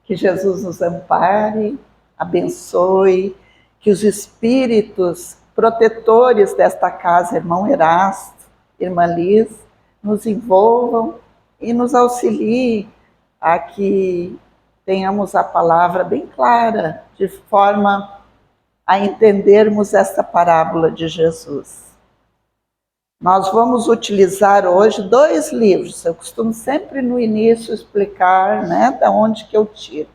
Que Jesus nos ampare, abençoe, que os espíritos protetores desta casa, irmão Erasto, irmã Liz, nos envolvam e nos auxiliem a que tenhamos a palavra bem clara, de forma a entendermos esta parábola de Jesus. Nós vamos utilizar hoje 2 livros. Eu costumo sempre no início explicar, da onde que eu tiro.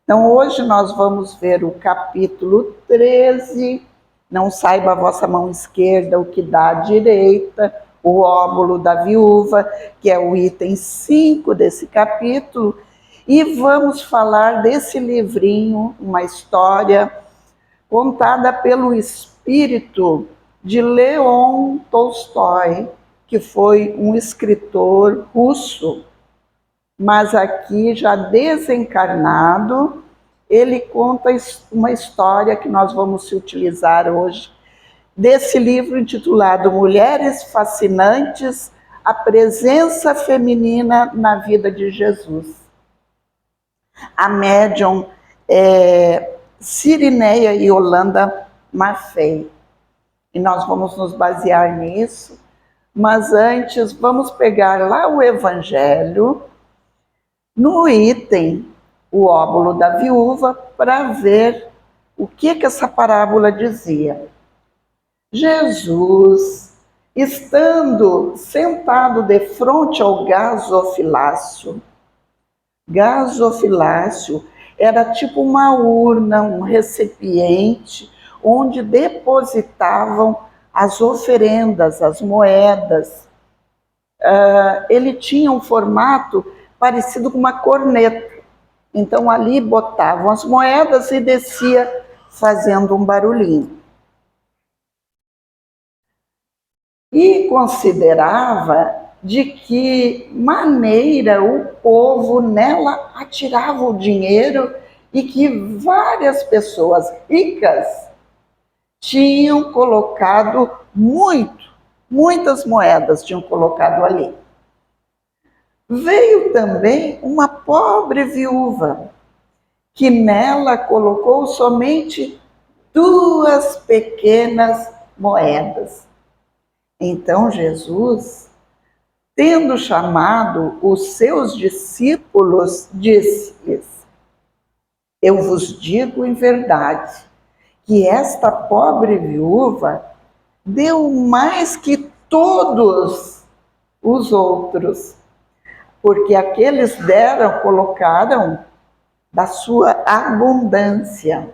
Então hoje nós vamos ver o capítulo 13, não saiba a vossa mão esquerda o que dá à direita, o óbolo da viúva, que é o item 5 desse capítulo, e vamos falar desse livrinho, uma história contada pelo espírito de Leon Tolstói, que foi um escritor russo, mas aqui já desencarnado. Ele conta uma história que nós vamos utilizar hoje, desse livro intitulado Mulheres Fascinantes, a Presença Feminina na Vida de Jesus. A médium é Cirineia Yolanda Maffei. E nós vamos nos basear nisso, mas antes vamos pegar lá o Evangelho, no item, o óbolo da viúva, para ver o que essa parábola dizia. Jesus, estando sentado de frente ao gasofilácio era tipo uma urna, um recipiente, onde depositavam as oferendas, as moedas. Ele tinha um formato parecido com uma corneta. Então ali botavam as moedas e descia fazendo um barulhinho. E considerava de que maneira o povo nela atirava o dinheiro e que várias pessoas ricas tinham colocado muitas moedas tinham colocado ali. Veio também uma pobre viúva, que nela colocou somente 2 pequenas moedas. Então Jesus, tendo chamado os seus discípulos, disse-lhes: eu vos digo em verdade, que esta pobre viúva deu mais que todos os outros, porque aqueles colocaram da sua abundância,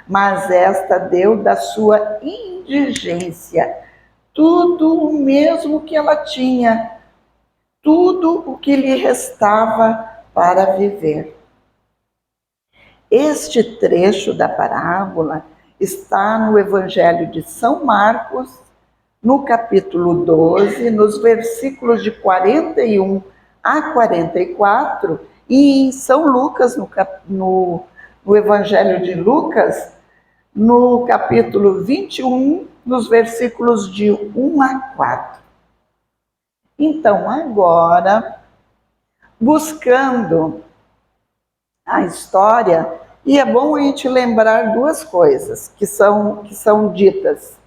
mas esta deu da sua indigência, tudo o mesmo que ela tinha, tudo o que lhe restava para viver. Este trecho da parábola está no Evangelho de São Marcos, no capítulo 12, nos versículos de 41 a 44, e em São Lucas, no Evangelho de Lucas, no capítulo 21, nos versículos de 1 a 4. Então, agora, buscando a história, e é bom a gente lembrar 2 coisas que são ditas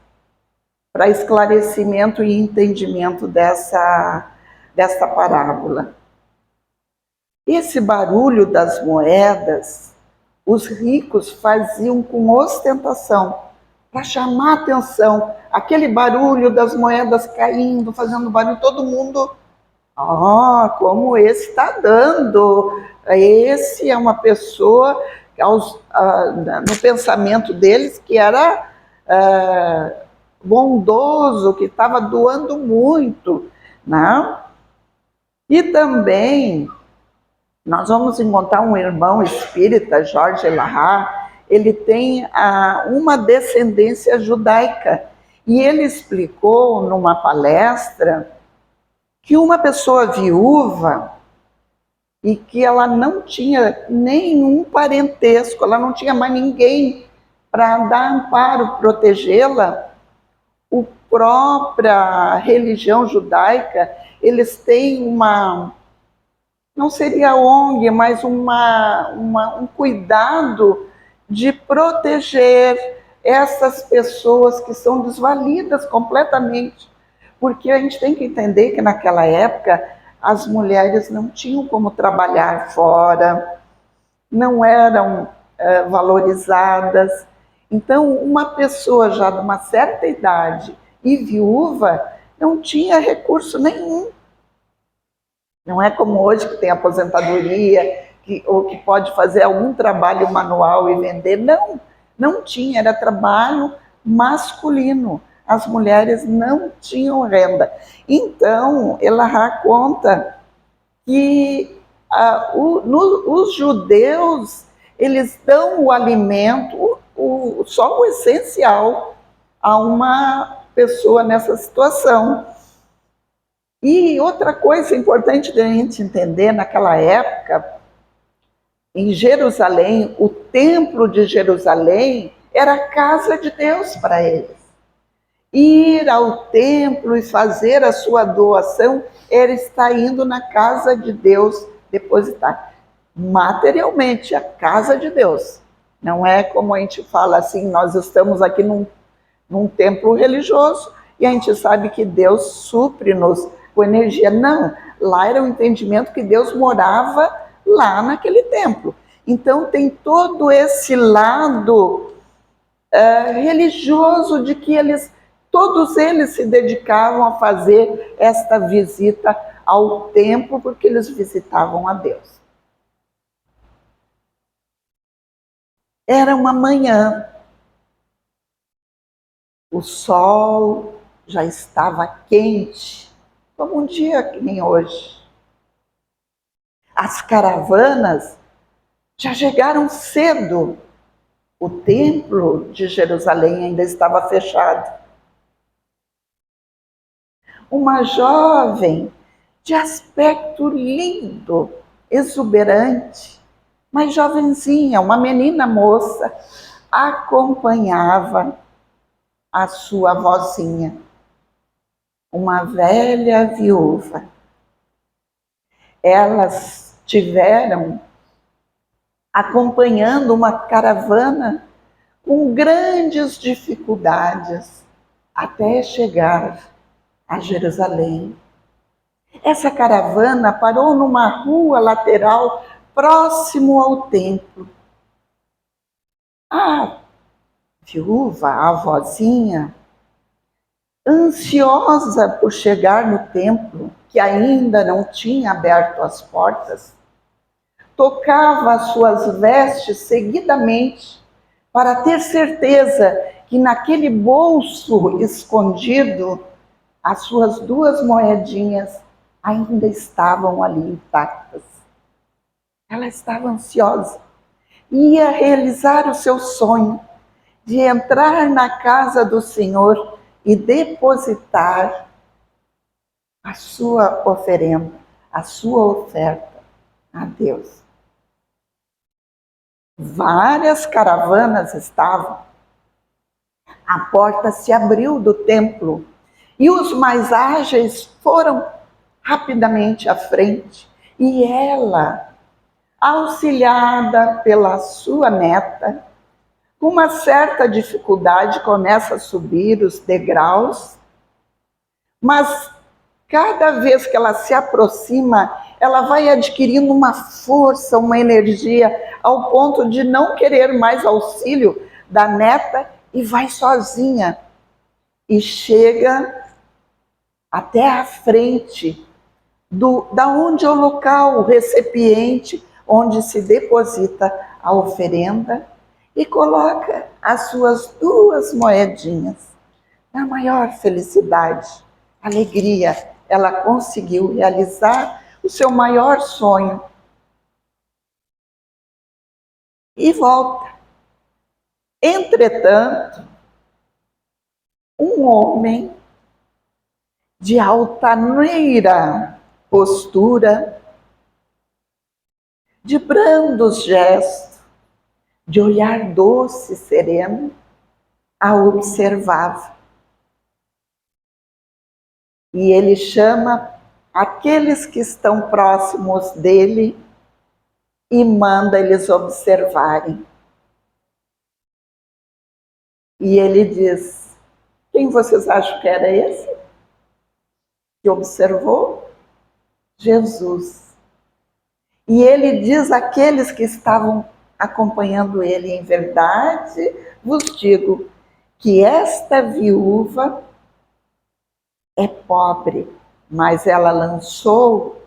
para esclarecimento e entendimento desta parábola. Esse barulho das moedas, os ricos faziam com ostentação, para chamar a atenção. Aquele barulho das moedas caindo, fazendo barulho, todo mundo, como esse está dando. Esse é uma pessoa, no pensamento deles, que era bondoso, que estava doando muito, né? E também nós vamos encontrar um irmão espírita, Jorge Lahar. Ele tem uma descendência judaica, e ele explicou numa palestra que uma pessoa viúva e que ela não tinha nenhum parentesco, ela não tinha mais ninguém para dar amparo, protegê-la. A própria religião judaica, eles têm uma não seria ONG, mas um cuidado de proteger essas pessoas que são desvalidas completamente. Porque a gente tem que entender que naquela época as mulheres não tinham como trabalhar fora, não eram valorizadas. Então, uma pessoa já de uma certa idade e viúva não tinha recurso nenhum. Não é como hoje que tem aposentadoria, ou que pode fazer algum trabalho manual e vender. Não, não tinha, era trabalho masculino. As mulheres não tinham renda. Então, ela conta que os judeus, eles dão o alimento, só o essencial, a uma pessoa nessa situação. E outra coisa importante da gente entender, naquela época, em Jerusalém, o templo de Jerusalém era a casa de Deus para eles. Ir ao templo e fazer a sua doação era estar indo na casa de Deus depositar. Materialmente, a casa de Deus. Não é como a gente fala assim, nós estamos aqui num templo religioso e a gente sabe que Deus supre-nos com energia. Não, lá era o entendimento que Deus morava lá naquele templo. Então tem todo esse lado religioso de que todos eles se dedicavam a fazer esta visita ao templo porque eles visitavam a Deus. Era uma manhã, o sol já estava quente, como um dia que nem hoje. As caravanas já chegaram cedo. O templo de Jerusalém ainda estava fechado. Uma jovem de aspecto lindo, exuberante, mas jovenzinha, uma menina moça, acompanhava a sua vozinha, uma velha viúva. Elas tiveram acompanhando uma caravana com grandes dificuldades até chegar a Jerusalém. Essa caravana parou numa rua lateral próximo ao templo. A viúva, a avózinha, ansiosa por chegar no templo, que ainda não tinha aberto as portas, tocava as suas vestes seguidamente para ter certeza que naquele bolso escondido as suas 2 moedinhas ainda estavam ali intactas. Ela estava ansiosa. Ia realizar o seu sonho de entrar na casa do Senhor e depositar a sua oferenda, a sua oferta a Deus. Várias caravanas estavam. A porta se abriu do templo e os mais ágeis foram rapidamente à frente. E ela, auxiliada pela sua neta, com uma certa dificuldade, começa a subir os degraus, mas cada vez que ela se aproxima, ela vai adquirindo uma força, uma energia, ao ponto de não querer mais auxílio da neta e vai sozinha. E chega até a frente da onde é o local, o recipiente, onde se deposita a oferenda e coloca as suas 2 moedinhas. Na maior felicidade, alegria, ela conseguiu realizar o seu maior sonho. E volta. Entretanto, um homem de altaneira postura, de brandos gestos, de olhar doce e sereno, a observava. E ele chama aqueles que estão próximos dele e manda eles observarem. E ele diz: quem vocês acham que era esse que observou? Jesus. E ele diz àqueles que estavam acompanhando ele: em verdade vos digo que esta viúva é pobre, mas ela lançou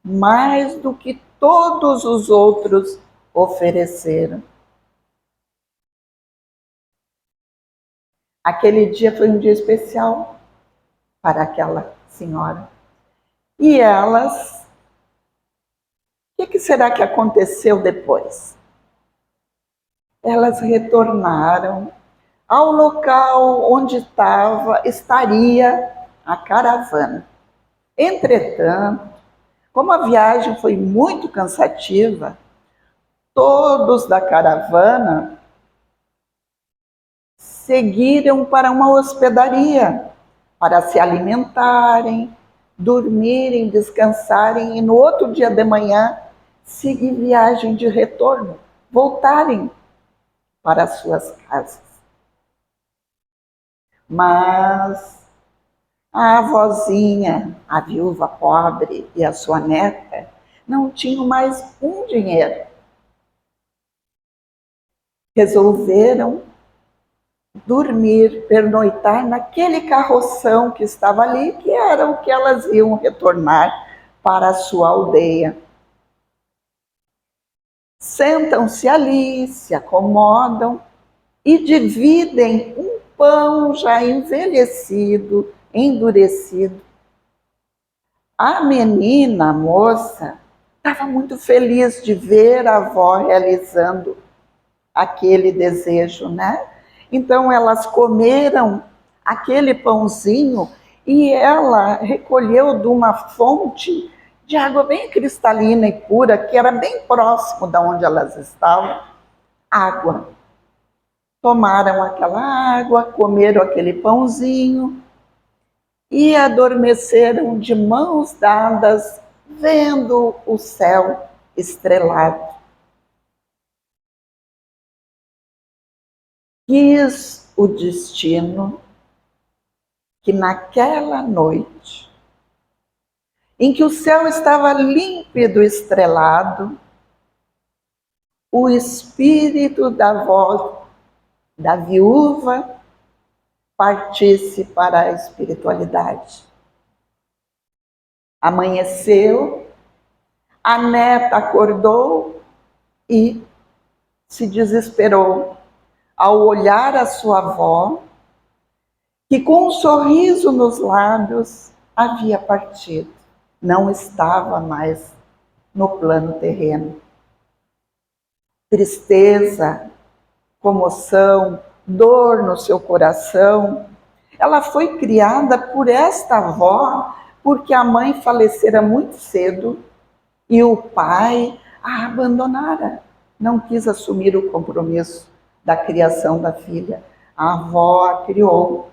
mais do que todos os outros ofereceram. Aquele dia foi um dia especial para aquela senhora. E elas, o que será que aconteceu depois? Elas retornaram ao local onde estaria a caravana. Entretanto, como a viagem foi muito cansativa, todos da caravana seguiram para uma hospedaria para se alimentarem, dormirem, descansarem e no outro dia de manhã seguir viagem de retorno, voltarem para as suas casas. Mas a avózinha, a viúva pobre e a sua neta não tinham mais um dinheiro. Resolveram dormir, pernoitar naquele carroção que estava ali, que era o que elas iam retornar para a sua aldeia. Sentam-se ali, se acomodam e dividem um pão já envelhecido, endurecido. A menina, a moça, estava muito feliz de ver a avó realizando aquele desejo, né? Então elas comeram aquele pãozinho e ela recolheu de uma fonte de água bem cristalina e pura, que era bem próximo de onde elas estavam, água. Tomaram aquela água, comeram aquele pãozinho e adormeceram de mãos dadas, vendo o céu estrelado. Quis o destino que naquela noite, em que o céu estava límpido, estrelado, o espírito da viúva partisse para a espiritualidade. Amanheceu, a neta acordou e se desesperou ao olhar a sua avó, que com um sorriso nos lábios havia partido, não estava mais no plano terreno. Tristeza, comoção, dor no seu coração. Ela foi criada por esta avó, porque a mãe falecera muito cedo e o pai a abandonara, não quis assumir o compromisso da criação da filha. A avó a criou.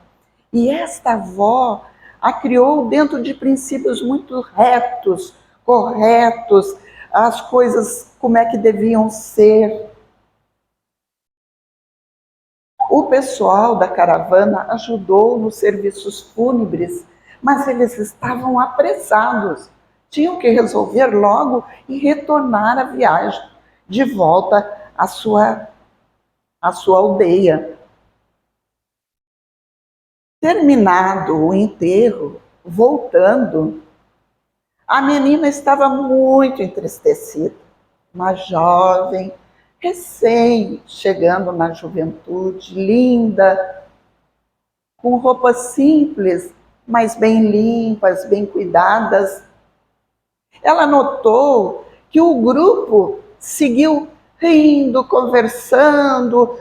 E esta avó a criou dentro de princípios muito retos, corretos, as coisas como é que deviam ser. O pessoal da caravana ajudou nos serviços fúnebres, mas eles estavam apressados. Tinham que resolver logo e retornar a viagem de volta à sua aldeia. Terminado o enterro, voltando, a menina estava muito entristecida. Uma jovem, recém chegando na juventude, linda, com roupas simples, mas bem limpas, bem cuidadas. Ela notou que o grupo seguiu rindo, conversando,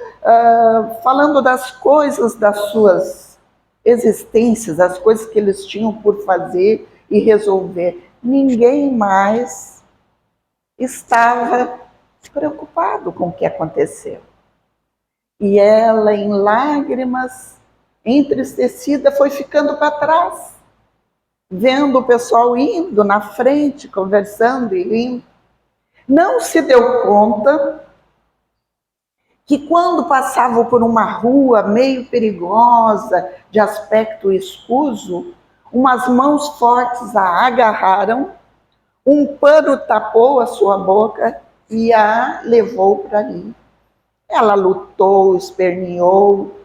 falando das coisas das suas existências, das coisas que eles tinham por fazer e resolver. Ninguém mais estava preocupado com o que aconteceu. E ela, em lágrimas, entristecida, foi ficando para trás. vendo o pessoal indo na frente, conversando e indo, não se deu conta que quando passavam por uma rua meio perigosa, de aspecto escuso, umas mãos fortes a agarraram, um pano tapou a sua boca e a levou para ali. Ela lutou, esperneou,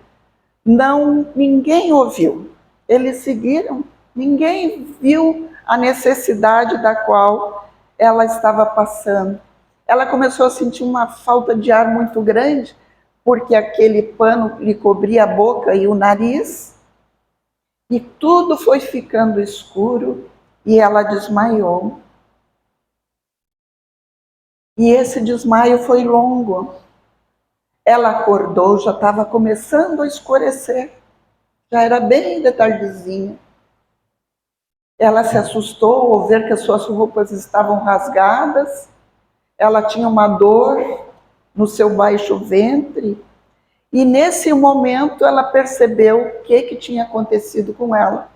ninguém ouviu. Eles seguiram, ninguém viu a necessidade da qual ela estava passando. Ela começou a sentir uma falta de ar muito grande, porque aquele pano lhe cobria a boca e o nariz, e tudo foi ficando escuro e ela desmaiou. E esse desmaio foi longo. Ela acordou, já estava começando a escurecer, já era bem de tardezinha. Ela se assustou ao ver que as suas roupas estavam rasgadas, ela tinha uma dor no seu baixo ventre, e nesse momento ela percebeu o que tinha acontecido com ela.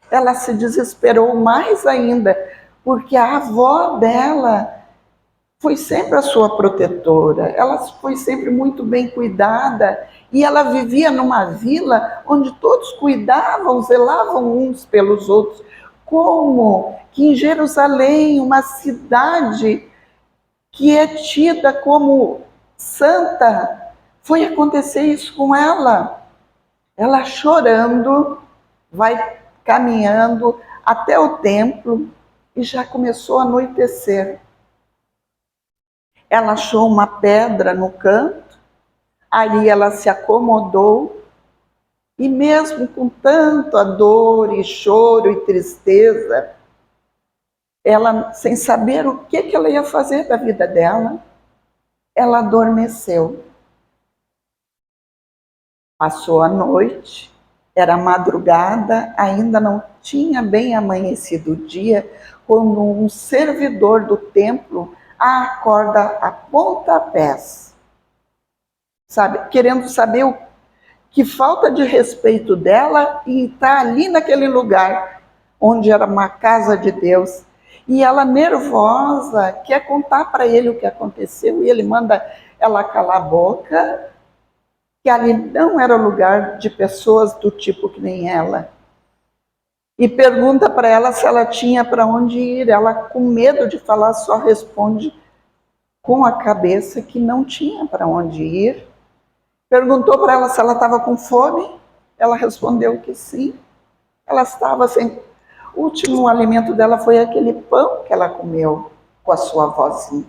Ela se desesperou mais ainda, porque a avó dela foi sempre a sua protetora, ela foi sempre muito bem cuidada, e ela vivia numa vila onde todos cuidavam, zelavam uns pelos outros. Como que em Jerusalém, uma cidade que é tida como santa, foi acontecer isso com ela? Ela chorando, vai caminhando até o templo e já começou a anoitecer. Ela achou uma pedra no canto, ali ela se acomodou, e mesmo com tanta dor e choro e tristeza, ela, sem saber o que ela ia fazer da vida dela, ela adormeceu. Passou a noite, era madrugada, ainda não tinha bem amanhecido o dia, quando um servidor do templo a acorda a pontapés, sabe, querendo saber que falta de respeito dela e está ali naquele lugar onde era uma casa de Deus. E ela, nervosa, quer contar para ele o que aconteceu, e ele manda ela calar a boca, que ali não era lugar de pessoas do tipo que nem ela. E pergunta para ela se ela tinha para onde ir. Ela, com medo de falar, só responde com a cabeça que não tinha para onde ir. Perguntou para ela se ela estava com fome. Ela respondeu que sim. Ela estava sem... O último alimento dela foi aquele pão que ela comeu com a sua avózinha.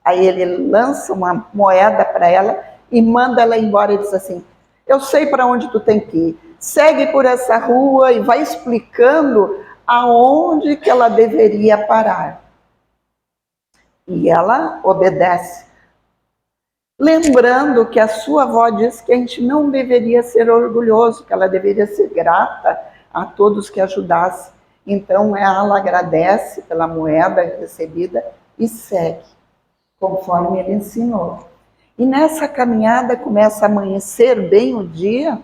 Aí ele lança uma moeda para ela e manda ela embora e diz assim: eu sei para onde tu tem que ir. Segue por essa rua, e vai explicando aonde que ela deveria parar. E ela obedece. Lembrando que a sua avó diz que a gente não deveria ser orgulhoso, que ela deveria ser grata a todos que ajudassem. Então ela agradece pela moeda recebida e segue, conforme ele ensinou. E nessa caminhada começa a amanhecer bem o dia,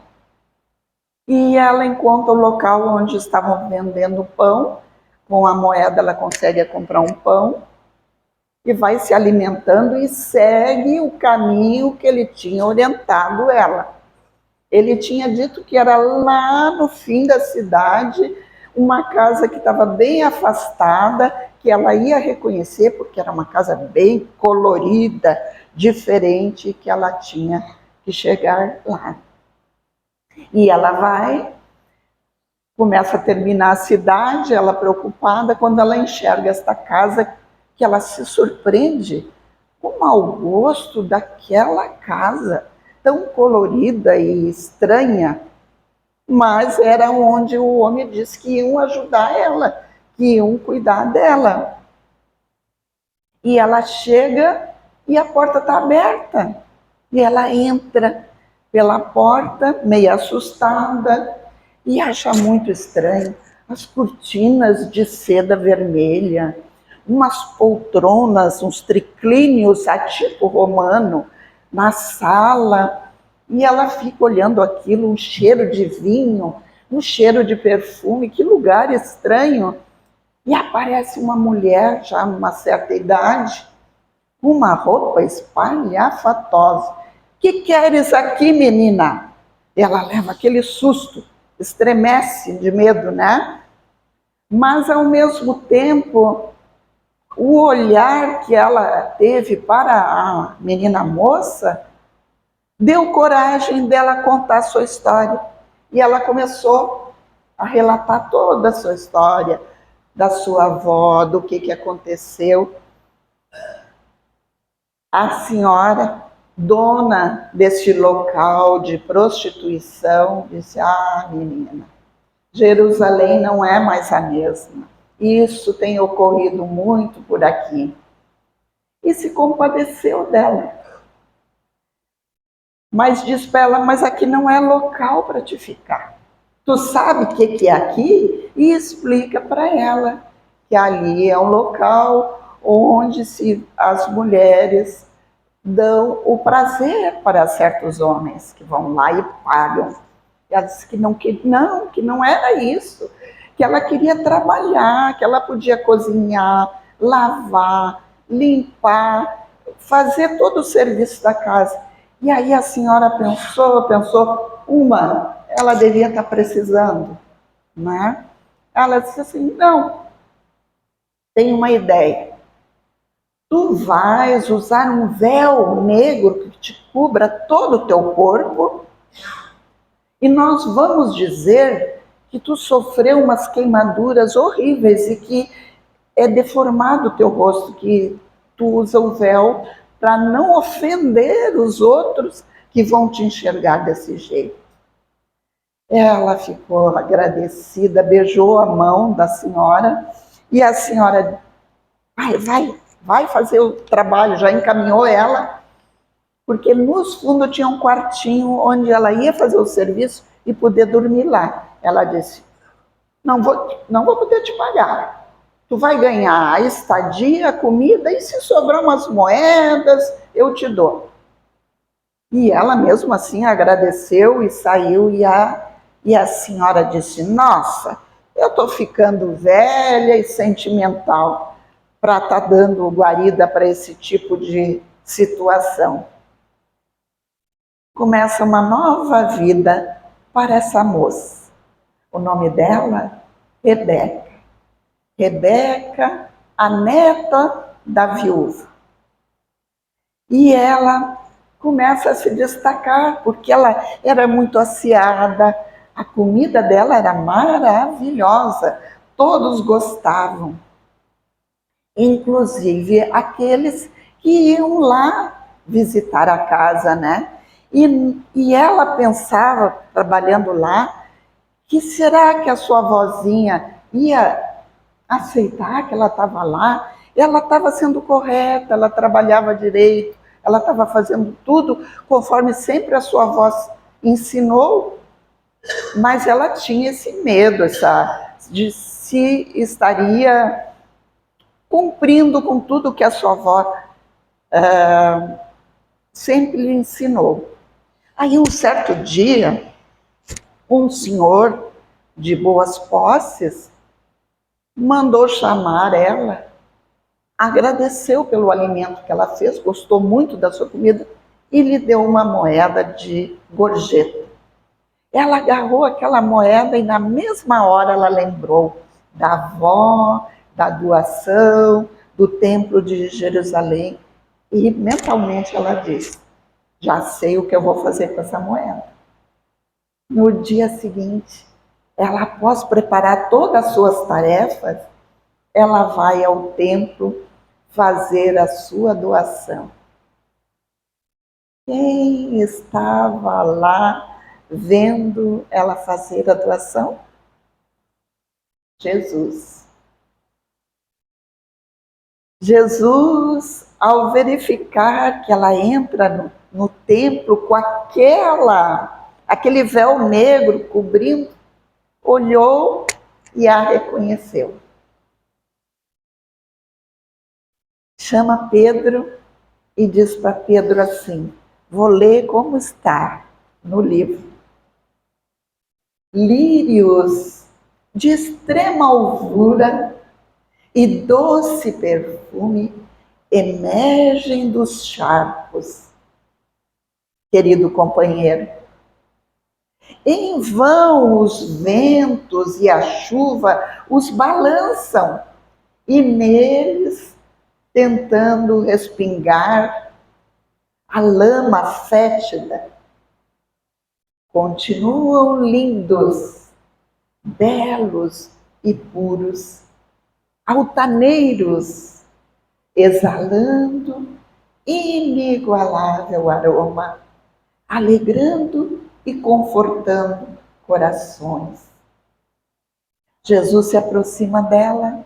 e ela encontra o local onde estavam vendendo pão. Com a moeda ela consegue comprar um pão, e vai se alimentando e segue o caminho que ele tinha orientado ela. Ele tinha dito que era lá no fim da cidade, uma casa que estava bem afastada, que ela ia reconhecer, porque era uma casa bem colorida, diferente, que ela tinha que chegar lá. E ela vai, começa a terminar a cidade, ela preocupada, quando ela enxerga esta casa, que ela se surpreende com o mau gosto daquela casa, tão colorida e estranha, mas era onde o homem disse que iam ajudar ela, que iam cuidar dela. E ela chega e a porta está aberta, e ela entra pela porta, meio assustada, e acha muito estranho as cortinas de seda vermelha, umas poltronas, uns triclínios a tipo romano na sala, e ela fica olhando aquilo, um cheiro de vinho, um cheiro de perfume, que lugar estranho. E aparece uma mulher, já numa certa idade, com uma roupa espalhafatosa. Que queres aqui, menina? Ela leva aquele susto, estremece de medo, né? Mas, ao mesmo tempo, o olhar que ela teve para a menina moça deu coragem dela contar a sua história. E ela começou a relatar toda a sua história, da sua avó, do que aconteceu. A senhora, dona deste local de prostituição, disse: ah, menina, Jerusalém não é mais a mesma. Isso tem ocorrido muito por aqui. E se compadeceu dela. Mas diz para ela: mas aqui não é local para te ficar. Tu sabe o que é aqui? E explica para ela que ali é um local onde as mulheres dão o prazer para certos homens que vão lá e pagam. Ela disse que não era isso, que ela queria trabalhar, que ela podia cozinhar, lavar, limpar, fazer todo o serviço da casa. E aí a senhora pensou, ela devia estar precisando, né? Ela disse assim: não, tem uma ideia. Tu vais usar um véu negro que te cubra todo o teu corpo e nós vamos dizer que tu sofreu umas queimaduras horríveis e que é deformado o teu rosto, que tu usa o véu para não ofender os outros que vão te enxergar desse jeito. Ela ficou agradecida, beijou a mão da senhora e a senhora: vai fazer o trabalho, já encaminhou ela, porque nos fundos tinha um quartinho onde ela ia fazer o serviço e poder dormir lá. Ela disse: não vou poder te pagar. Tu vai ganhar a estadia, a comida, e se sobrar umas moedas, eu te dou. E ela mesmo assim agradeceu e saiu, e a senhora disse: nossa, eu estou ficando velha e sentimental para estar dando guarida para esse tipo de situação. Começa uma nova vida para essa moça. O nome dela, Rebeca. Rebeca, a neta da viúva. E ela começa a se destacar, porque ela era muito aciada, a comida dela era maravilhosa, todos gostavam. Inclusive aqueles que iam lá visitar a casa, né? E ela pensava, trabalhando lá, que será que a sua vozinha ia aceitar que ela estava lá? Ela estava sendo correta, ela trabalhava direito, ela estava fazendo tudo conforme sempre a sua voz ensinou, mas ela tinha esse medo de se estaria cumprindo com tudo que a sua avó sempre lhe ensinou. Aí, um certo dia, um senhor de boas posses mandou chamar ela, agradeceu pelo alimento que ela fez, gostou muito da sua comida e lhe deu uma moeda de gorjeta. Ela agarrou aquela moeda e na mesma hora ela lembrou da avó, da doação, do templo de Jerusalém, e mentalmente ela disse: já sei o que eu vou fazer com essa moeda. No dia seguinte, ela, após preparar todas as suas tarefas, ela vai ao templo fazer a sua doação. Quem estava lá vendo ela fazer a doação? Jesus. Jesus, ao verificar que ela entra no templo com aquele véu negro cobrindo, olhou e a reconheceu. Chama Pedro e diz para Pedro assim: vou ler como está no livro. lírios de extrema alvura e doce perfume emergem dos charcos. Querido companheiro, em vão os ventos e a chuva os balançam, e neles, tentando respingar a lama fétida, continuam lindos, belos e puros, altaneiros, exalando inigualável aroma, alegrando e confortando corações. Jesus se aproxima dela.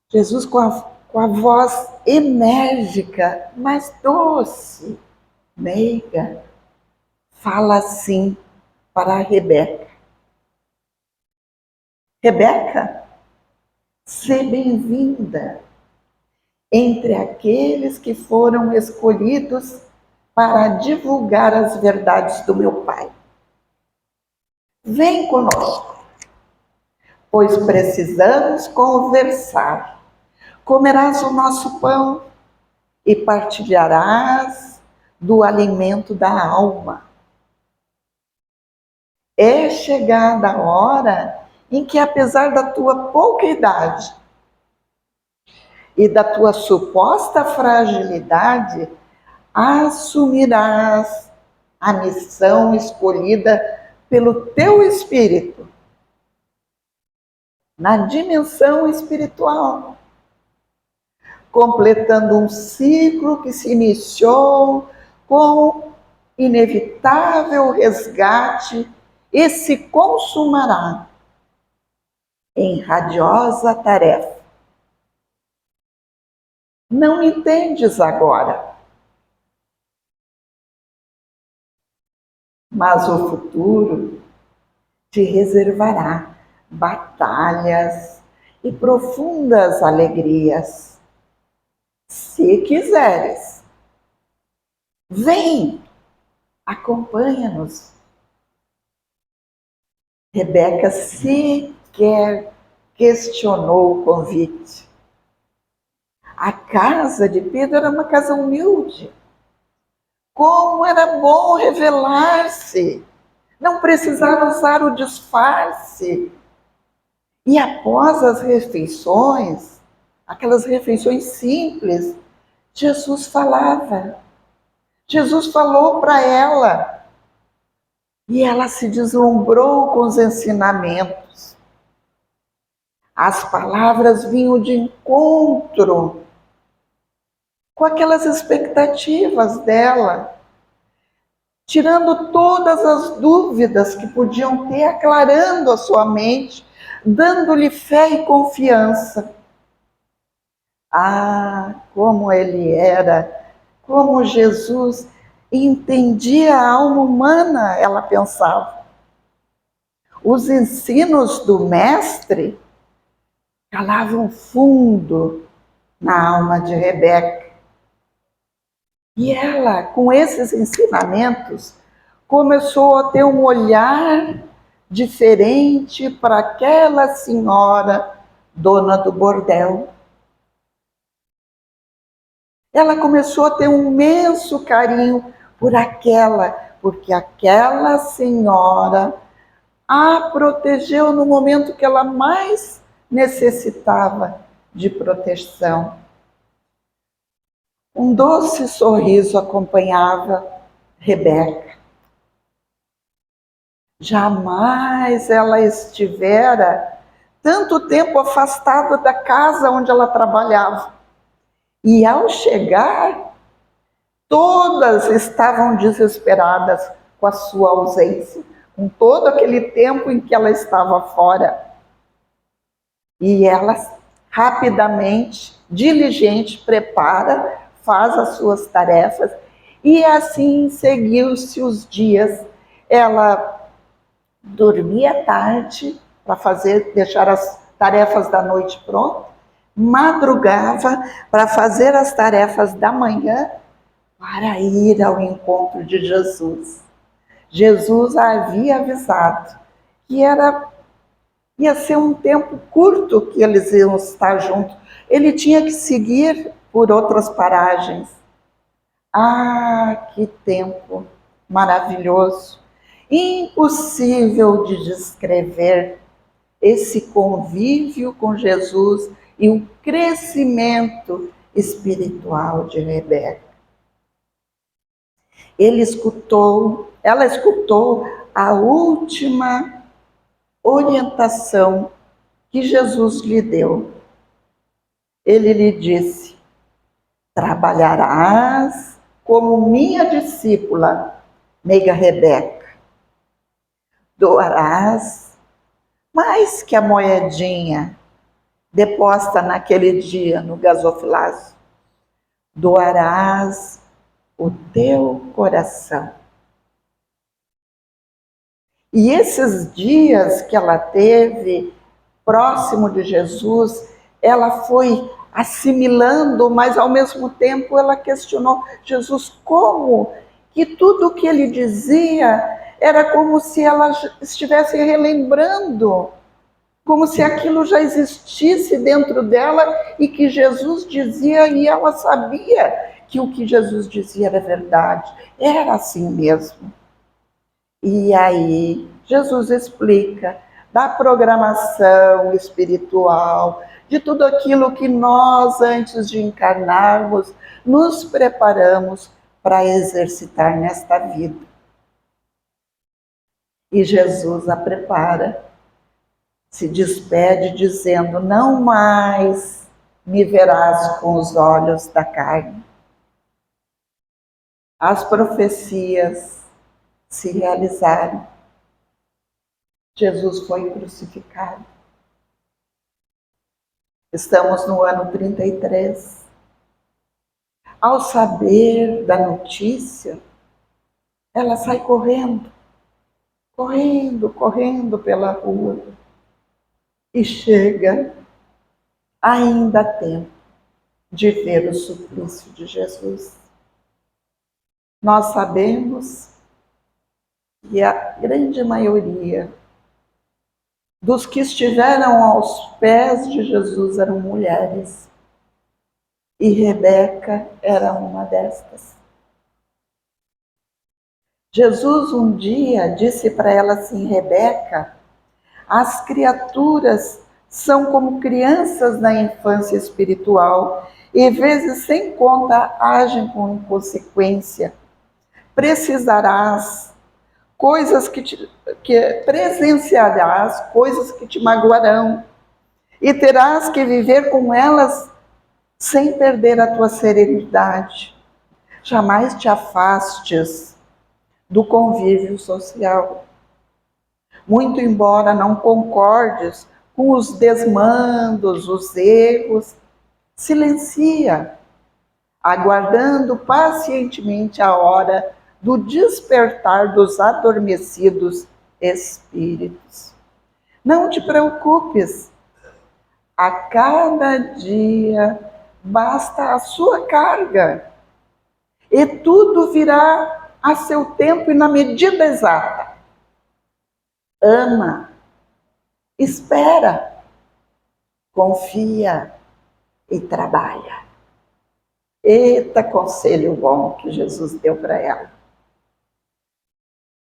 Jesus, com a voz enérgica, mas doce, meiga, fala assim para Rebeca: Rebeca, seja bem-vinda entre aqueles que foram escolhidos para divulgar as verdades do meu Pai. Vem conosco, pois precisamos conversar. Comerás o nosso pão e partilharás do alimento da alma. É chegada a hora em que, apesar da tua pouca idade e da tua suposta fragilidade, assumirás a missão escolhida pelo teu espírito na dimensão espiritual, completando um ciclo que se iniciou com inevitável resgate e se consumará em radiosa tarefa. Não entendes agora, mas o futuro te reservará batalhas e profundas alegrias. Se quiseres, vem, acompanha-nos. Rebeca sequer questionou o convite. A casa de Pedro era uma casa humilde. Como era bom revelar-se, não precisar usar o disfarce. E após as refeições, aquelas refeições simples, Jesus falava. Jesus falou para ela. E ela se deslumbrou com os ensinamentos. As palavras vinham de encontro com aquelas expectativas dela, tirando todas as dúvidas que podiam ter, aclarando a sua mente, dando-lhe fé e confiança. Ah, como ele era, como Jesus entendia a alma humana, ela pensava. Os ensinos do mestre calavam fundo na alma de Rebeca. E ela, com esses ensinamentos, começou a ter um olhar diferente para aquela senhora dona do bordel. Ela começou a ter um imenso carinho porque aquela senhora a protegeu no momento que ela mais necessitava de proteção. Um doce sorriso acompanhava Rebeca. Jamais ela estivera tanto tempo afastada da casa onde ela trabalhava. E ao chegar, todas estavam desesperadas com a sua ausência, com todo aquele tempo em que ela estava fora. E ela rapidamente, diligente, prepara, faz as suas tarefas, e assim seguiu-se os dias. Ela dormia tarde para deixar as tarefas da noite prontas, madrugava para fazer as tarefas da manhã para ir ao encontro de Jesus. Jesus a havia avisado que ia ser um tempo curto que eles iam estar juntos. Ele tinha que seguir por outras paragens. Ah, que tempo maravilhoso! Impossível de descrever esse convívio com Jesus e o crescimento espiritual de Rebeca. Ela escutou a última orientação que Jesus lhe deu. Ele lhe disse: trabalharás como minha discípula, meiga Rebeca. Doarás mais que a moedinha deposta naquele dia no gasofilaço. Doarás o teu coração. E esses dias que ela teve próximo de Jesus, ela foi assimilando, mas ao mesmo tempo ela questionou Jesus, como que tudo o que ele dizia era como se ela estivesse relembrando, como se aquilo já existisse dentro dela e que Jesus dizia e ela sabia que o que Jesus dizia era verdade, era assim mesmo. E aí Jesus explica da programação espiritual, de tudo aquilo que nós, antes de encarnarmos, nos preparamos para exercitar nesta vida. E Jesus a prepara, se despede dizendo: não mais me verás com os olhos da carne. As profecias se realizaram. Jesus foi crucificado. Estamos no ano 33. Ao saber da notícia, ela sai correndo pela rua e chega ainda a tempo de ver o suplício de Jesus. Nós sabemos que a grande maioria dos que estiveram aos pés de Jesus eram mulheres. E Rebeca era uma destas. Jesus um dia disse para ela assim: Rebeca, as criaturas são como crianças na infância espiritual e vezes sem conta agem com inconsequência. Precisarás coisas que presenciarás coisas que te magoarão e terás que viver com elas sem perder a tua serenidade. Jamais te afastes do convívio social. Muito embora não concordes com os desmandos, os erros, silencia, aguardando pacientemente a hora do despertar dos adormecidos espíritos. Não te preocupes, a cada dia basta a sua carga, e tudo virá a seu tempo e na medida exata. Ama, espera, confia e trabalha. Eita conselho bom que Jesus deu para ela.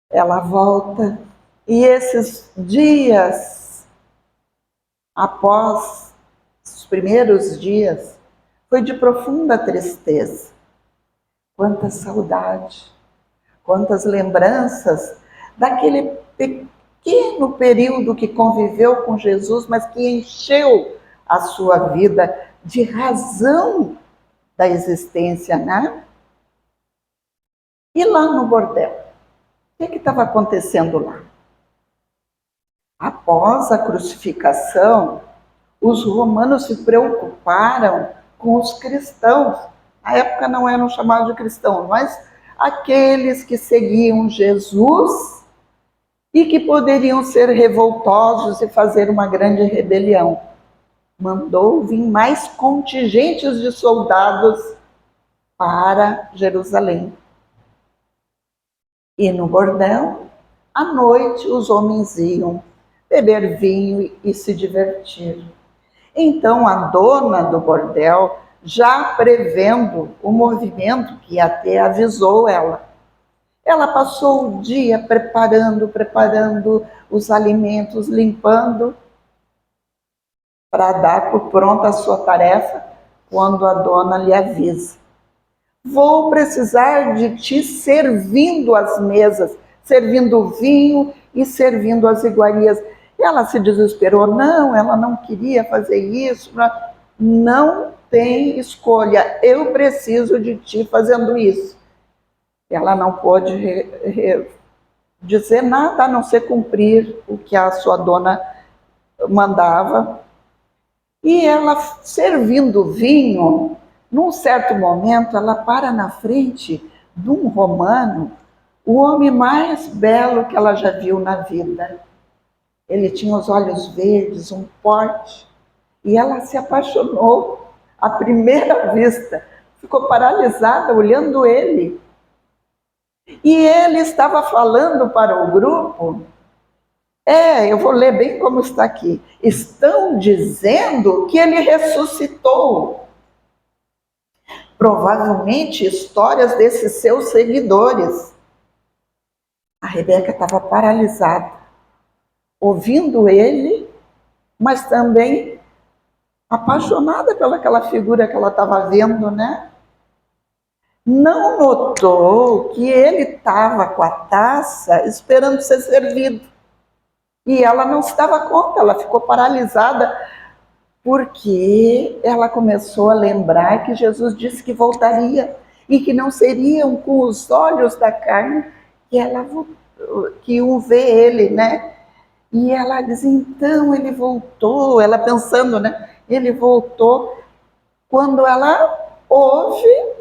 Ela volta e esses dias, após os primeiros dias, foi de profunda tristeza. Quanta saudade, quantas lembranças daquele pequeno período que conviveu com Jesus, mas que encheu a sua vida de razão da existência, né? E lá no bordel? O que estava acontecendo lá? Após a crucificação, os romanos se preocuparam com os cristãos. Na época não eram chamados de cristãos, mas aqueles que seguiam Jesus e que poderiam ser revoltosos e fazer uma grande rebelião. Mandou vir mais contingentes de soldados para Jerusalém. E no bordel, à noite, os homens iam beber vinho e se divertir. Então, a dona do bordel, já prevendo o movimento que ia ter, avisou ela. Ela passou o dia preparando os alimentos, limpando, para dar por pronta a sua tarefa quando a dona lhe avisa. Vou precisar de ti servindo as mesas, servindo o vinho e servindo as iguarias. Ela se desesperou, não, ela não queria fazer isso, não tem escolha, eu preciso de ti fazendo isso. Ela não pôde dizer nada a não ser cumprir o que a sua dona mandava. E ela servindo vinho, num certo momento, ela para na frente de um romano, o homem mais belo que ela já viu na vida. Ele tinha os olhos verdes, um porte, e ela se apaixonou à primeira vista. Ficou paralisada olhando ele. E ele estava falando para o grupo, eu vou ler bem como está aqui. Estão dizendo que ele ressuscitou. Provavelmente histórias desses seus seguidores. A Rebeca estava paralisada, ouvindo ele, mas também apaixonada pelaquela figura que ela estava vendo, né? Não notou que ele estava com a taça esperando ser servido. E ela não se dava conta, ela ficou paralisada, porque ela começou a lembrar que Jesus disse que voltaria e que não seriam com os olhos da carne que iam ver ele, né? E ela diz, então ele voltou, ela pensando, né? Ele voltou. Quando ela ouve,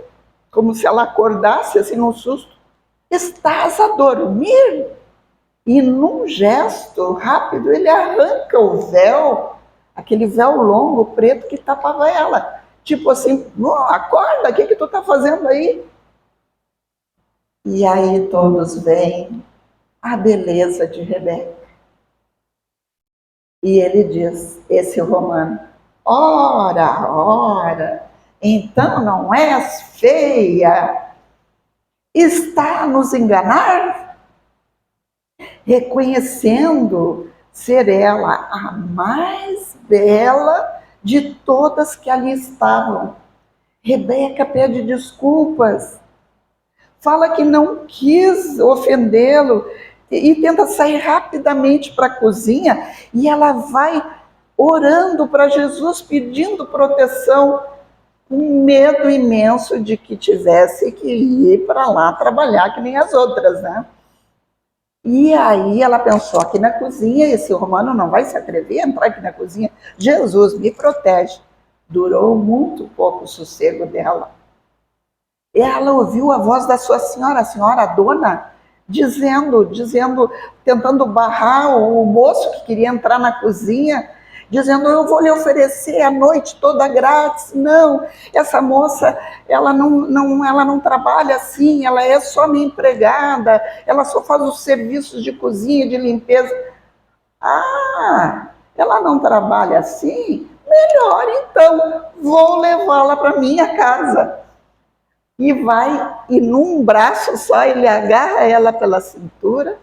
como se ela acordasse assim num susto, estás a dormir? E num gesto rápido, ele arranca o véu, aquele véu longo, preto, que tapava ela. Tipo assim, acorda, o que tu tá fazendo aí? E aí todos veem a beleza de Rebeca. E ele diz, esse romano, ora, então não és feia, está a nos enganar? Reconhecendo ser ela a mais bela de todas que ali estavam. Rebeca pede desculpas, fala que não quis ofendê-lo e tenta sair rapidamente para a cozinha, e ela vai orando para Jesus, pedindo proteção, com medo imenso de que tivesse que ir para lá trabalhar que nem as outras, né? E aí ela pensou, aqui na cozinha, esse romano não vai se atrever a entrar aqui na cozinha. Jesus, me protege. Durou muito pouco o sossego dela. E ela ouviu a voz da sua senhora, a senhora dona, dizendo, tentando barrar o moço que queria entrar na cozinha, dizendo, eu vou lhe oferecer a noite toda grátis. Não, essa moça, ela não trabalha assim, ela é só minha empregada, ela só faz os serviços de cozinha, de limpeza. Ah, ela não trabalha assim? Melhor então, vou levá-la para minha casa. E vai, e num braço só ele agarra ela pela cintura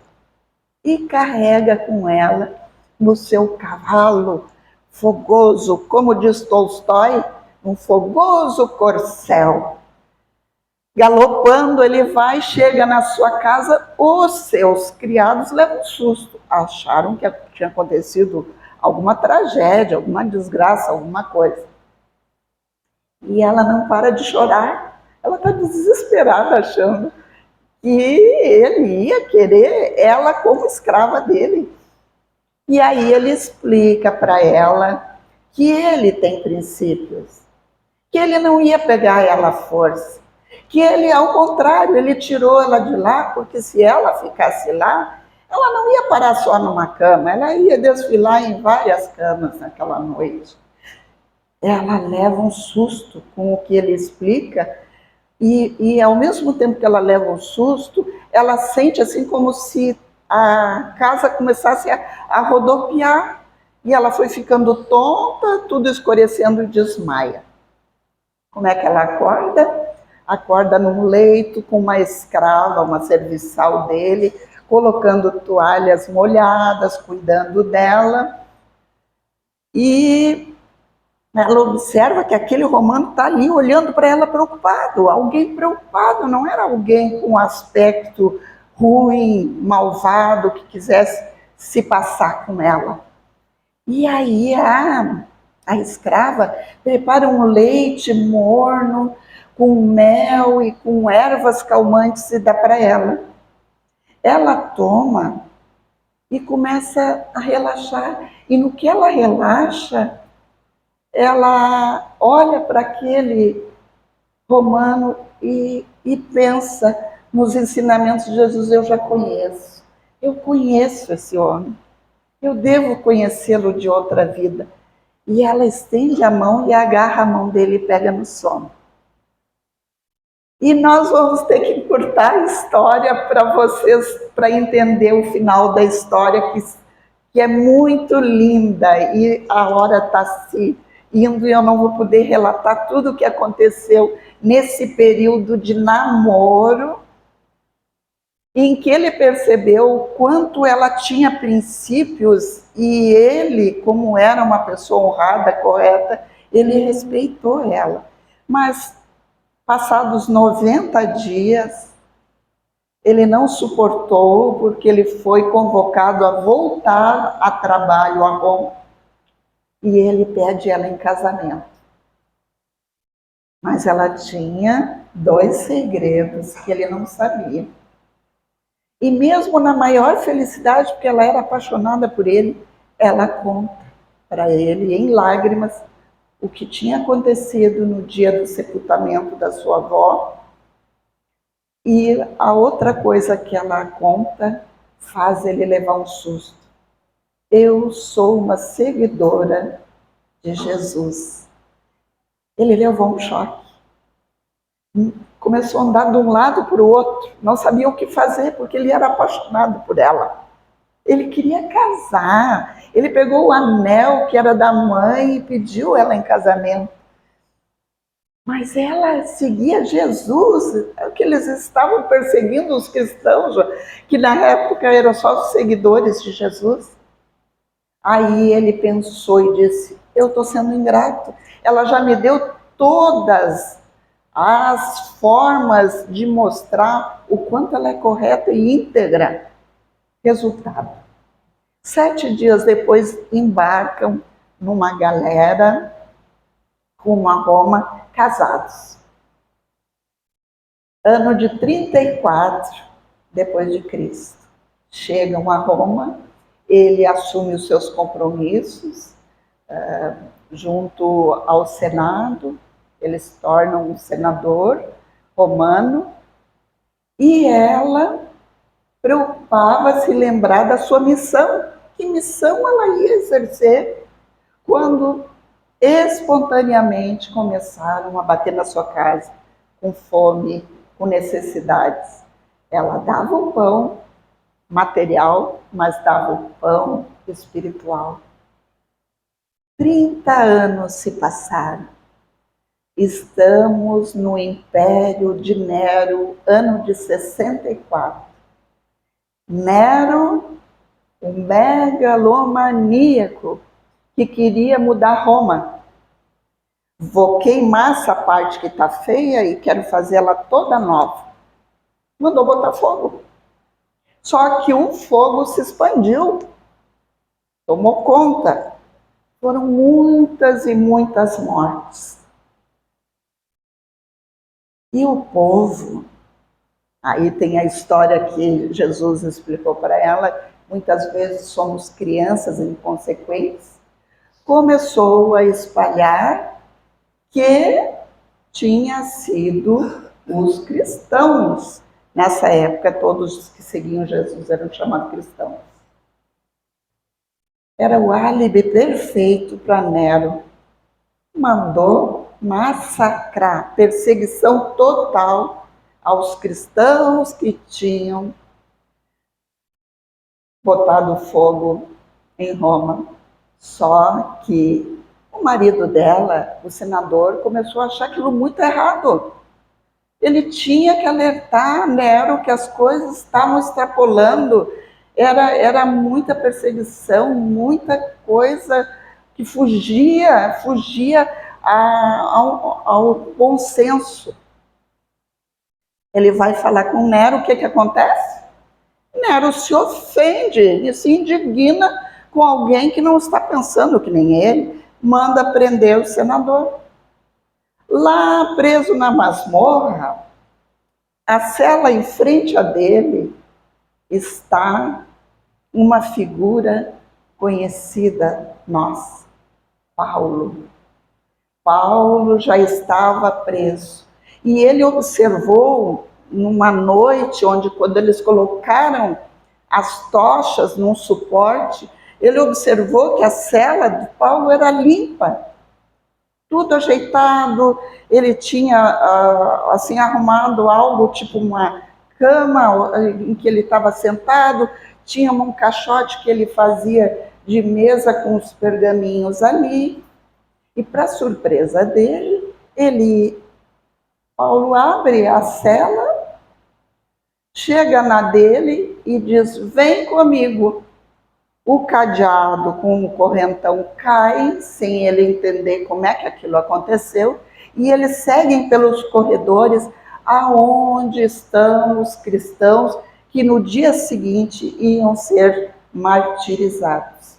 e carrega com ela no seu cavalo fogoso, como diz Tolstói, um fogoso corcel. Galopando, ele vai, chega na sua casa, os seus criados levam um susto. Acharam que tinha acontecido alguma tragédia, alguma desgraça, alguma coisa. E ela não para de chorar. Ela está desesperada, achando que ele ia querer ela como escrava dele. E aí ele explica para ela que ele tem princípios, que ele não ia pegar ela à força, que ele, ao contrário, ele tirou ela de lá, porque se ela ficasse lá, ela não ia parar só numa cama, ela ia desfilar em várias camas naquela noite. Ela leva um susto com o que ele explica, e ao mesmo tempo que ela leva um susto, ela sente assim como se a casa começasse a rodopiar, e ela foi ficando tonta, tudo escurecendo e desmaia. Como é que ela acorda? Acorda num leito com uma escrava, uma serviçal dele, colocando toalhas molhadas, cuidando dela. E ela observa que aquele romano está ali olhando para ela preocupado, alguém preocupado, não era alguém com aspecto ruim, malvado, que quisesse se passar com ela. E aí a escrava prepara um leite morno, com mel e com ervas calmantes e dá para ela. Ela toma e começa a relaxar. E no que ela relaxa, ela olha para aquele romano e pensa nos ensinamentos de Jesus: eu já conheço, eu conheço esse homem, eu devo conhecê-lo de outra vida. E ela estende a mão e agarra a mão dele e pega no sono. E nós vamos ter que encurtar a história para vocês, para entender o final da história, que é muito linda, e a hora está se indo e eu não vou poder relatar tudo o que aconteceu nesse período de namoro, em que ele percebeu o quanto ela tinha princípios e ele, como era uma pessoa honrada, correta, ele respeitou ela. Mas, passados 90 dias, ele não suportou, porque ele foi convocado a voltar a trabalho a Roma, e ele pede ela em casamento. Mas ela tinha 2 segredos que ele não sabia. E mesmo na maior felicidade, porque ela era apaixonada por ele, ela conta para ele, em lágrimas, o que tinha acontecido no dia do sepultamento da sua avó. E a outra coisa que ela conta faz ele levar um susto. Eu sou uma seguidora de Jesus. Ele levou um choque. Começou a andar de um lado para o outro, não sabia o que fazer, porque ele era apaixonado por ela. Ele queria casar, ele pegou o anel que era da mãe e pediu ela em casamento. Mas ela seguia Jesus, é o que eles estavam perseguindo os cristãos, que na época eram só os seguidores de Jesus. Aí ele pensou e disse: eu estou sendo ingrato, ela já me deu todas as formas de mostrar o quanto ela é correta e íntegra. Resultado: 7 dias depois embarcam numa galera rumo a Roma, casados. Ano de 34 depois de Cristo. Chegam a Roma, ele assume os seus compromissos junto ao Senado, ele se torna um senador romano, e ela preocupava-se lembrar da sua missão. Que missão ela ia exercer quando espontaneamente começaram a bater na sua casa com fome, com necessidades. Ela dava o pão material, mas dava o pão espiritual. 30 anos se passaram. Estamos no Império de Nero, ano de 64. Nero, um megalomaníaco que queria mudar Roma. Vou queimar essa parte que está feia e quero fazer ela toda nova. Mandou botar fogo. Só que o fogo se expandiu, tomou conta. Foram muitas e muitas mortes. E o povo, aí tem a história que Jesus explicou para ela, muitas vezes somos crianças inconsequentes, começou a espalhar que tinha sido os cristãos. Nessa época, todos os que seguiam Jesus eram chamados cristãos. Era o álibi perfeito para Nero. Mandou massacrar, perseguição total aos cristãos que tinham botado fogo em Roma. Só que o marido dela, o senador, começou a achar aquilo muito errado. Ele tinha que alertar Nero que as coisas estavam extrapolando, era muita perseguição, muita coisa que fugia ao bom senso. Ele vai falar com Nero, o que acontece? Nero se ofende e se indigna com alguém que não está pensando que nem ele, manda prender o senador. Lá preso na masmorra, a cela em frente a dele está uma figura conhecida nossa, Paulo. Paulo já estava preso e ele observou numa noite onde, quando eles colocaram as tochas num suporte, ele observou que a cela de Paulo era limpa, tudo ajeitado. Ele tinha assim arrumado algo tipo uma cama em que ele estava sentado, tinha um caixote que ele fazia de mesa com os pergaminhos ali. E, para surpresa dele, Paulo abre a cela, chega na dele e diz: vem comigo. O cadeado com o correntão cai, sem ele entender como é que aquilo aconteceu, e eles seguem pelos corredores aonde estão os cristãos que no dia seguinte iam ser martirizados.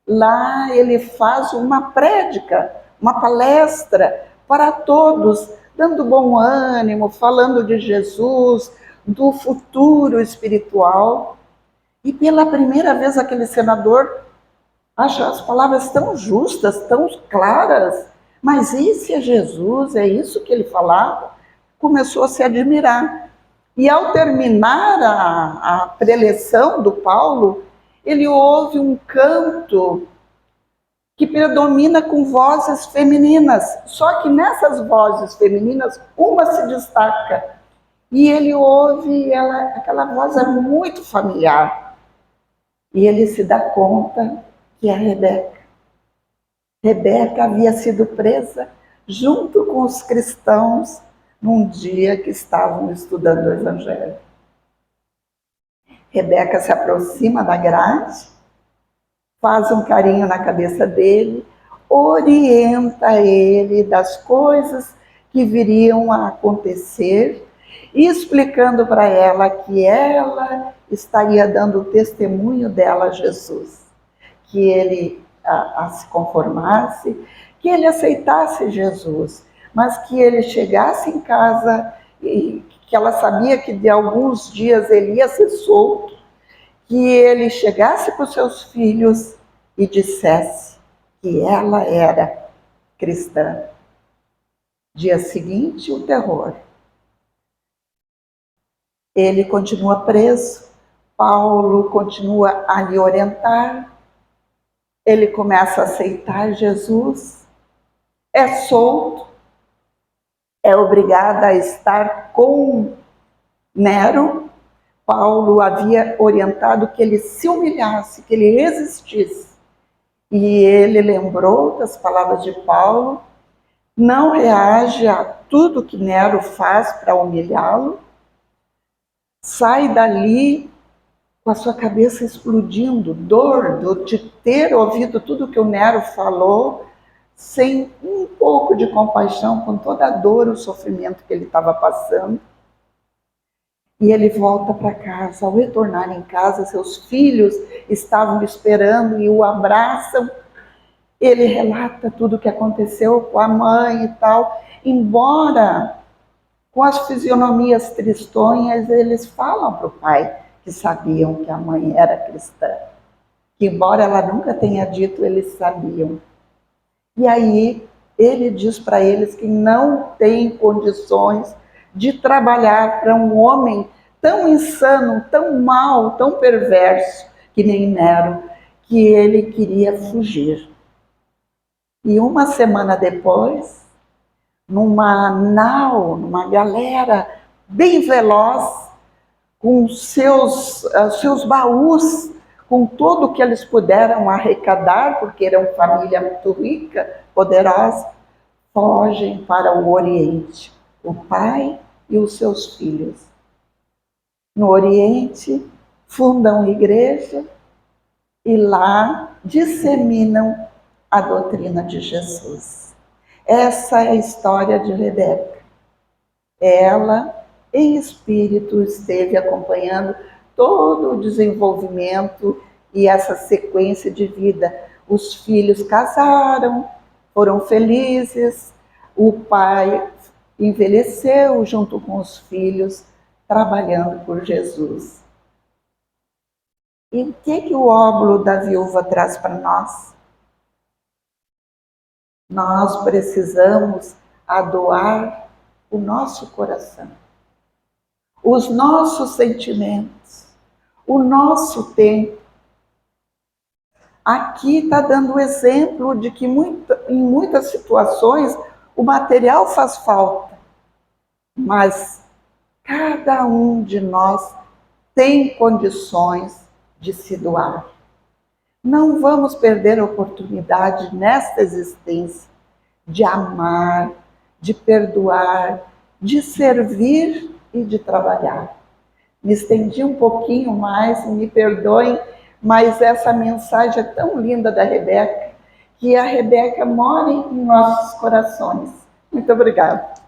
Lá ele faz uma prédica, uma palestra para todos, dando bom ânimo, falando de Jesus, do futuro espiritual. E pela primeira vez aquele senador acha as palavras tão justas, tão claras. Mas esse é Jesus, é isso que ele falava? Começou a se admirar. E ao terminar a preleção do Paulo, ele ouve um canto que predomina com vozes femininas. Só que nessas vozes femininas, uma se destaca. E ele ouve aquela voz é muito familiar. E ele se dá conta que é Rebeca. Rebeca havia sido presa junto com os cristãos num dia que estavam estudando o Evangelho. Rebeca se aproxima da grade, faz um carinho na cabeça dele, orienta ele das coisas que viriam a acontecer, explicando para ela que ela estaria dando o testemunho dela a Jesus, que ele a se conformasse, que ele aceitasse Jesus, mas que ele chegasse em casa e que ela sabia que de alguns dias ele ia ser solto, que ele chegasse para os seus filhos e dissesse que ela era cristã. Dia seguinte, o terror. Ele continua preso, Paulo continua a lhe orientar, ele começa a aceitar Jesus, é solto, é obrigado a estar com Nero. Paulo havia orientado que ele se humilhasse, que ele resistisse. E ele lembrou das palavras de Paulo, não reage a tudo que Nero faz para humilhá-lo, sai dali com a sua cabeça explodindo, dor de ter ouvido tudo que o Nero falou, sem um pouco de compaixão, com toda a dor, o sofrimento que ele estava passando. E ele volta para casa. Ao retornar em casa, seus filhos estavam esperando e o abraçam. Ele relata tudo o que aconteceu com a mãe e tal. Embora com as fisionomias tristonhas, eles falam para o pai que sabiam que a mãe era cristã. Que embora ela nunca tenha dito, eles sabiam. E aí ele diz para eles que não tem condições de trabalhar para um homem tão insano, tão mau, tão perverso, que nem Nero, que ele queria fugir. E uma semana depois, numa nau, numa galera bem veloz, com seus baús, com tudo que eles puderam arrecadar, porque eram família muito rica, poderosa, fogem para o Oriente, o pai e os seus filhos. No Oriente, fundam igreja e lá disseminam a doutrina de Jesus. Essa é a história de Rebeca. Ela, em espírito, esteve acompanhando todo o desenvolvimento e essa sequência de vida. Os filhos casaram, foram felizes, o pai envelheceu junto com os filhos, trabalhando por Jesus. E o que o óbolo da viúva traz para nós? Nós precisamos adoar o nosso coração, os nossos sentimentos, o nosso tempo. Aqui está dando o exemplo de que em muitas situações o material faz falta, mas cada um de nós tem condições de se doar. Não vamos perder a oportunidade nesta existência de amar, de perdoar, de servir e de trabalhar. Me estendi um pouquinho mais, me perdoem, mas essa mensagem é tão linda da Rebeca, que a Rebeca mora em nossos corações. Muito obrigada.